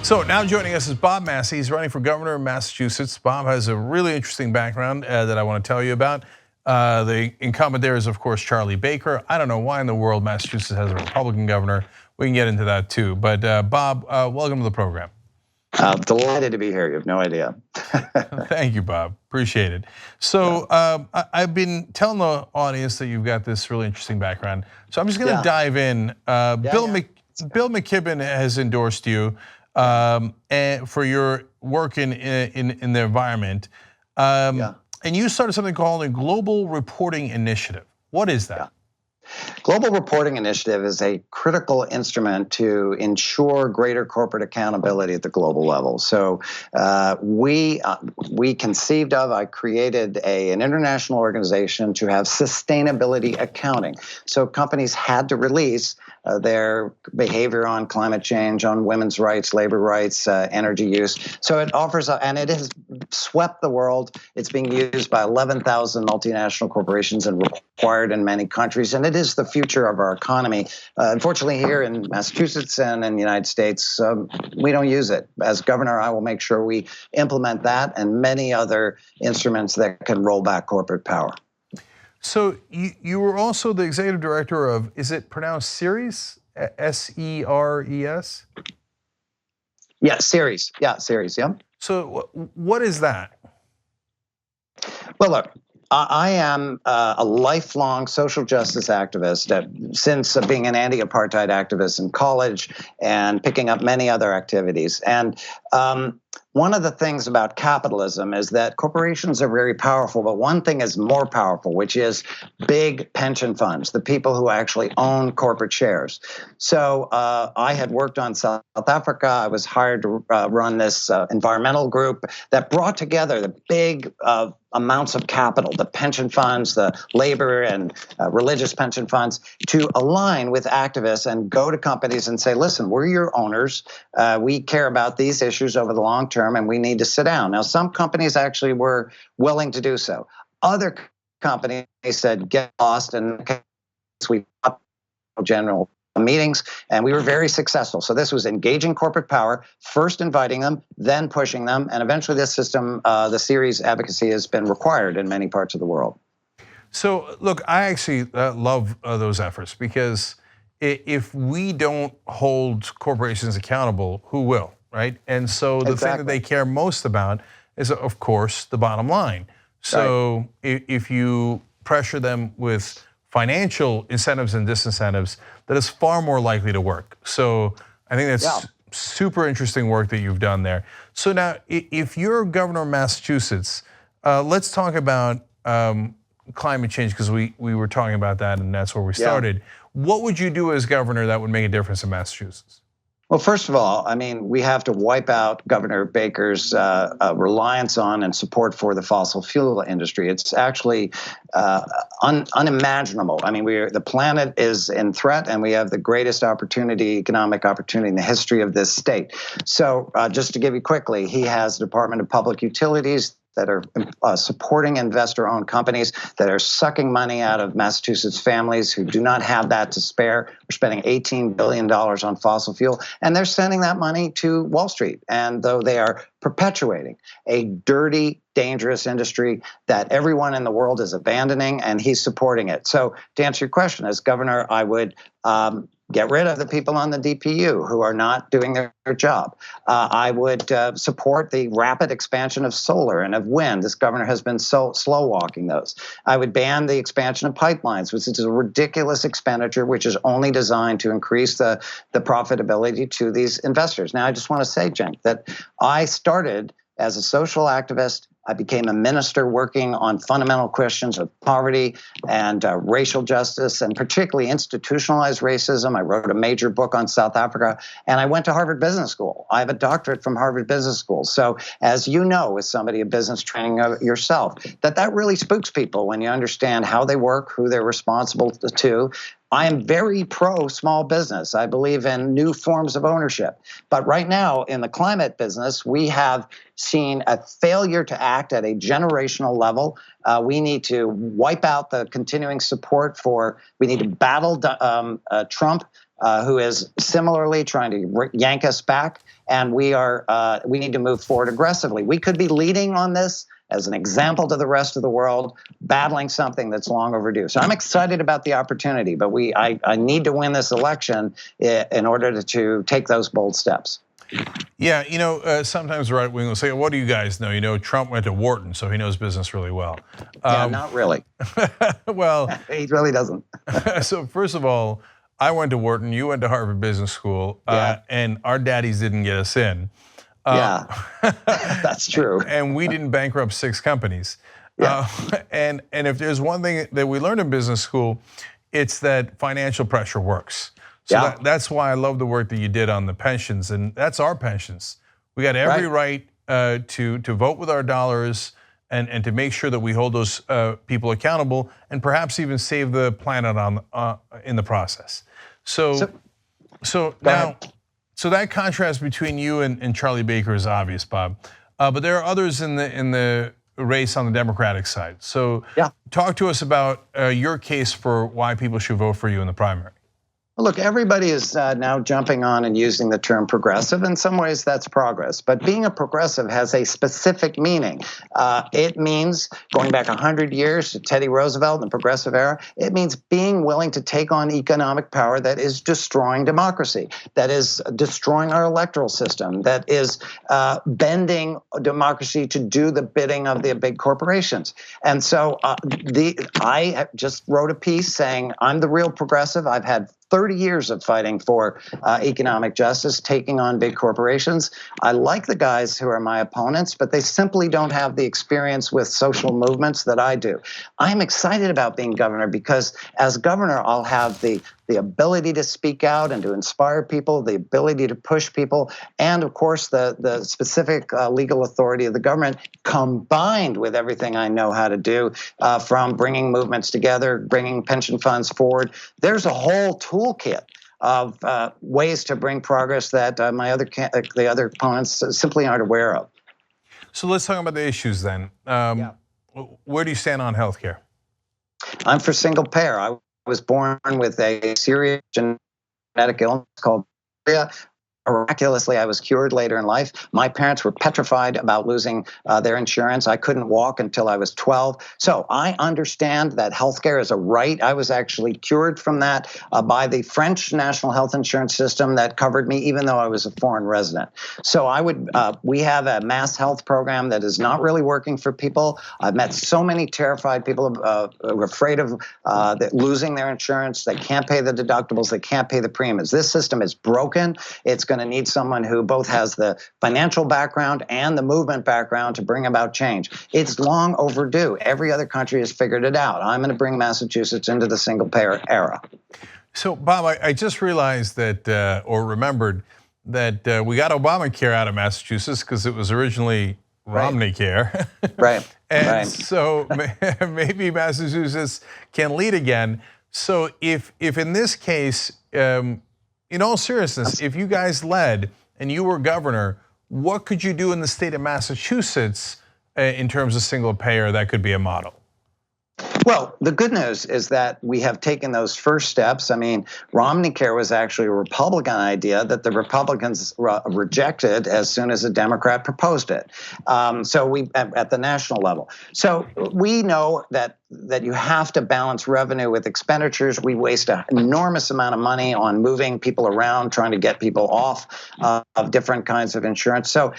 So now joining us is Bob Massie. He's running for governor of Massachusetts. Bob has a really interesting background that I want to tell you about. The incumbent there is, of course, Charlie Baker. I don't know why in the world Massachusetts has a Republican governor. We can get into that too. But Bob, welcome to the program. Delighted to be here. You have no idea. Thank you, Bob. Appreciate it. So I've been telling the audience that you've got this really interesting background. So I'm just going to dive in. Bill McKibben has endorsed you for your work in the environment. And you started something called a Global Reporting Initiative. What is that? Global Reporting Initiative is a critical instrument to ensure greater corporate accountability at the global level. So we conceived of, I created an international organization to have sustainability accounting. So companies had to release their behavior on climate change, on women's rights, labor rights, energy use. So it offers, and it has swept the world. It's being used by 11,000 multinational corporations and required in many countries. And it is the future of our economy. Unfortunately, here in Massachusetts and in the United States, we don't use it. As governor, I will make sure we implement that and many other instruments that can roll back corporate power. So you were also the executive director of, is it pronounced Ceres? S-E-R-E-S? Yeah, Ceres. Yeah, Ceres, yeah. So what is that? Well, look, I am a lifelong social justice activist since being an anti-apartheid activist in college and picking up many other activities. And one of the things about capitalism is that corporations are very powerful, but one thing is more powerful, which is big pension funds, the people who actually own corporate shares. So I had worked on South Africa. I was hired to run this environmental group that brought together the big amounts of capital, the pension funds, the labor and religious pension funds, to align with activists and go to companies and say, listen, we're your owners. We care about these issues over the long term, and we need to sit down. Now, some companies actually were willing to do so. Other companies said, get lost, and we general meetings, and we were very successful. So this was engaging corporate power, first inviting them, then pushing them, and eventually this system, the Ceres advocacy, has been required in many parts of the world. So look, I actually love those efforts, because if we don't hold corporations accountable, who will, right? And so the thing that they care most about is, of course, the bottom line. So if you pressure them with financial incentives and disincentives, that is far more likely to work. So I think that's super interesting work that you've done there. So now, if you're governor of Massachusetts, let's talk about climate change, because we were talking about that, and that's where we started. What would you do as governor that would make a difference in Massachusetts? Well, first of all, I mean, we have to wipe out Governor Baker's reliance on and support for the fossil fuel industry. It's actually unimaginable. I mean, the planet is in threat, and we have the greatest economic opportunity in the history of this state. So just to give you quickly, he has the Department of Public Utilities that are supporting investor-owned companies that are sucking money out of Massachusetts families who do not have that to spare. We're spending $18 billion on fossil fuel, and they're sending that money to Wall Street. And though they are perpetuating a dirty, dangerous industry that everyone in the world is abandoning, and he's supporting it. So to answer your question, as governor, I would get rid of the people on the DPU who are not doing their job. I would support the rapid expansion of solar and of wind. This governor has been so slow walking those. I would ban the expansion of pipelines, which is a ridiculous expenditure, which is only designed to increase the profitability to these investors. Now, I just want to say, Cenk, that I started as a social activist. I became a minister working on fundamental questions of poverty and racial justice, and particularly institutionalized racism. I wrote a major book on South Africa, and I went to Harvard Business School. I have a doctorate from Harvard Business School. So as you know, as somebody of business training yourself, that really spooks people when you understand how they work, who they're responsible to. I am very pro small business. I believe in new forms of ownership. But right now in the climate business, we have seen a failure to act at a generational level. We need to wipe out the continuing support we need to battle Trump, who is similarly trying to yank us back. And we need to move forward aggressively. We could be leading on this as an example to the rest of the world, battling something that's long overdue. So I'm excited about the opportunity, but I need to win this election in order to take those bold steps. Yeah, sometimes the right wing will say, what do you guys know? Trump went to Wharton, so he knows business really well. Yeah, not really. Well, he really doesn't. So first of all, I went to Wharton, you went to Harvard Business School, and our daddies didn't get us in. Yeah, that's true. And we didn't bankrupt 6 companies. Yeah. And if there's one thing that we learned in business school, it's that financial pressure works. So that's why I love the work that you did on the pensions, and that's our pensions. We got every right to vote with our dollars and to make sure that we hold those people accountable and perhaps even save the planet in the process. So now. So that contrast between you and Charlie Baker is obvious, Bob. But there are others in the race on the Democratic side. So talk to us about your case for why people should vote for you in the primary. Look, everybody is now jumping on and using the term progressive. In some ways, that's progress. But being a progressive has a specific meaning. It means, going back 100 years to Teddy Roosevelt and the progressive era, it means being willing to take on economic power that is destroying democracy, that is destroying our electoral system, that is bending democracy to do the bidding of the big corporations. And so I just wrote a piece saying, I'm the real progressive. I've had 30 years of fighting for economic justice, taking on big corporations. I like the guys who are my opponents, but they simply don't have the experience with social movements that I do. I'm excited about being governor because as governor, I'll have the ability to speak out and to inspire people, the ability to push people, and of course the specific legal authority of the government combined with everything I know how to do from bringing movements together, bringing pension funds forward. There's a whole toolkit of ways to bring progress that the other opponents simply aren't aware of. So let's talk about the issues then. Where do you stand on healthcare? I'm for single payer. I was born with a serious genetic illness called miraculously, I was cured later in life. My parents were petrified about losing their insurance. I couldn't walk until I was 12. So I understand that healthcare is a right. I was actually cured from that by the French national health insurance system that covered me, even though I was a foreign resident. So we have a mass health program that is not really working for people. I've met so many terrified people who are afraid of losing their insurance. They can't pay the deductibles. They can't pay the premiums. This system is broken. It's going to need someone who both has the financial background and the movement background to bring about change. It's long overdue. Every other country has figured it out. I'm going to bring Massachusetts into the single payer era. So, Bob, I just realized that, or remembered that we got Obamacare out of Massachusetts because it was originally Romney care. Right. And so maybe Massachusetts can lead again. So if in this case, in all seriousness, if you guys led and you were governor, what could you do in the state of Massachusetts in terms of single payer that could be a model? Well, the good news is that we have taken those first steps. I mean, Romney Care was actually a Republican idea that the Republicans rejected as soon as a Democrat proposed it. So we at the national level. So we know that you have to balance revenue with expenditures. We waste an enormous amount of money on moving people around, trying to get people off of different kinds of insurance. So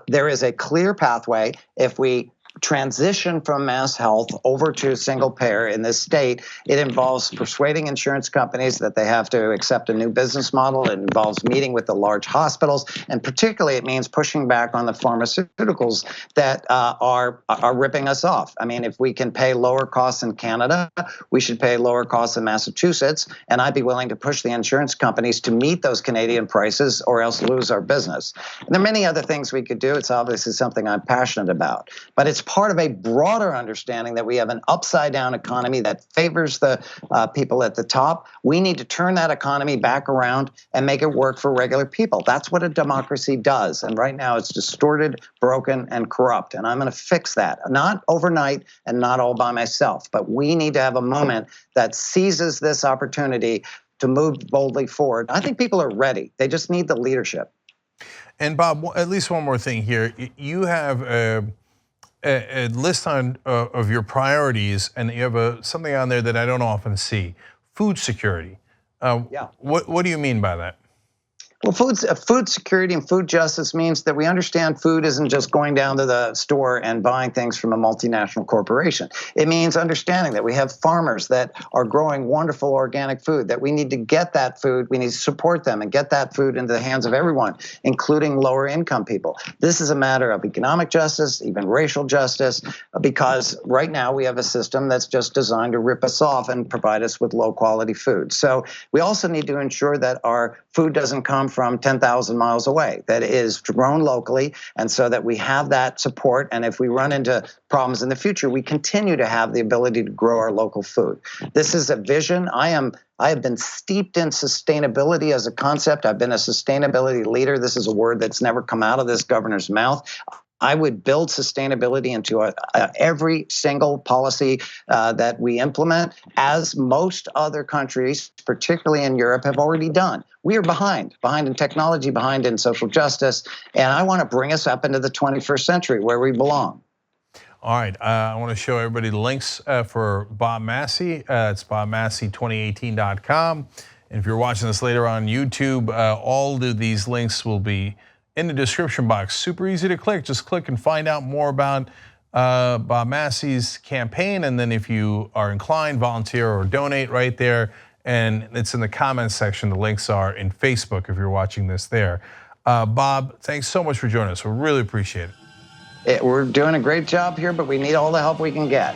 there is a clear pathway if we transition from mass health over to single payer in this state. It involves persuading insurance companies that they have to accept a new business model. It involves meeting with the large hospitals, and particularly it means pushing back on the pharmaceuticals that are ripping us off. I mean, if we can pay lower costs in Canada, we should pay lower costs in Massachusetts, and I'd be willing to push the insurance companies to meet those Canadian prices or else lose our business. And there are many other things we could do. It's obviously something I'm passionate about, but it's part of a broader understanding that we have an upside-down economy that favors the people at the top. We need to turn that economy back around and make it work for regular people. That's what a democracy does. And right now it's distorted, broken, and corrupt. And I'm going to fix that. Not overnight and not all by myself, but we need to have a moment that seizes this opportunity to move boldly forward. I think people are ready. They just need the leadership. And Bob, at least one more thing here. You have a list of your priorities, and you have something on there that I don't often see: food security. Yeah. What do you mean by that? Well, food security and food justice means that we understand food isn't just going down to the store and buying things from a multinational corporation. It means understanding that we have farmers that are growing wonderful organic food, that we need to get that food, we need to support them and get that food into the hands of everyone, including lower income people. This is a matter of economic justice, even racial justice, because right now we have a system that's just designed to rip us off and provide us with low quality food. So we also need to ensure that our food doesn't come from 10,000 miles away, that it is grown locally, and so that we have that support. And if we run into problems in the future, we continue to have the ability to grow our local food. This is a vision. I have been steeped in sustainability as a concept. I've been a sustainability leader. This is a word that's never come out of this governor's mouth. I would build sustainability into every single policy that we implement, as most other countries, particularly in Europe, have already done. We are behind in technology, behind in social justice, and I want to bring us up into the 21st century where we belong. All right, I want to show everybody the links for Bob Massie. It's bobmassie2018.com. And if you're watching this later on YouTube, all of these links will be in the description box. Super easy to click. Just click and find out more about Bob Massie's campaign. And then if you are inclined, volunteer or donate right there. And it's in the comments section. The links are in Facebook if you're watching this there. Bob, thanks so much for joining us. We really appreciate it. We're doing a great job here, but we need all the help we can get.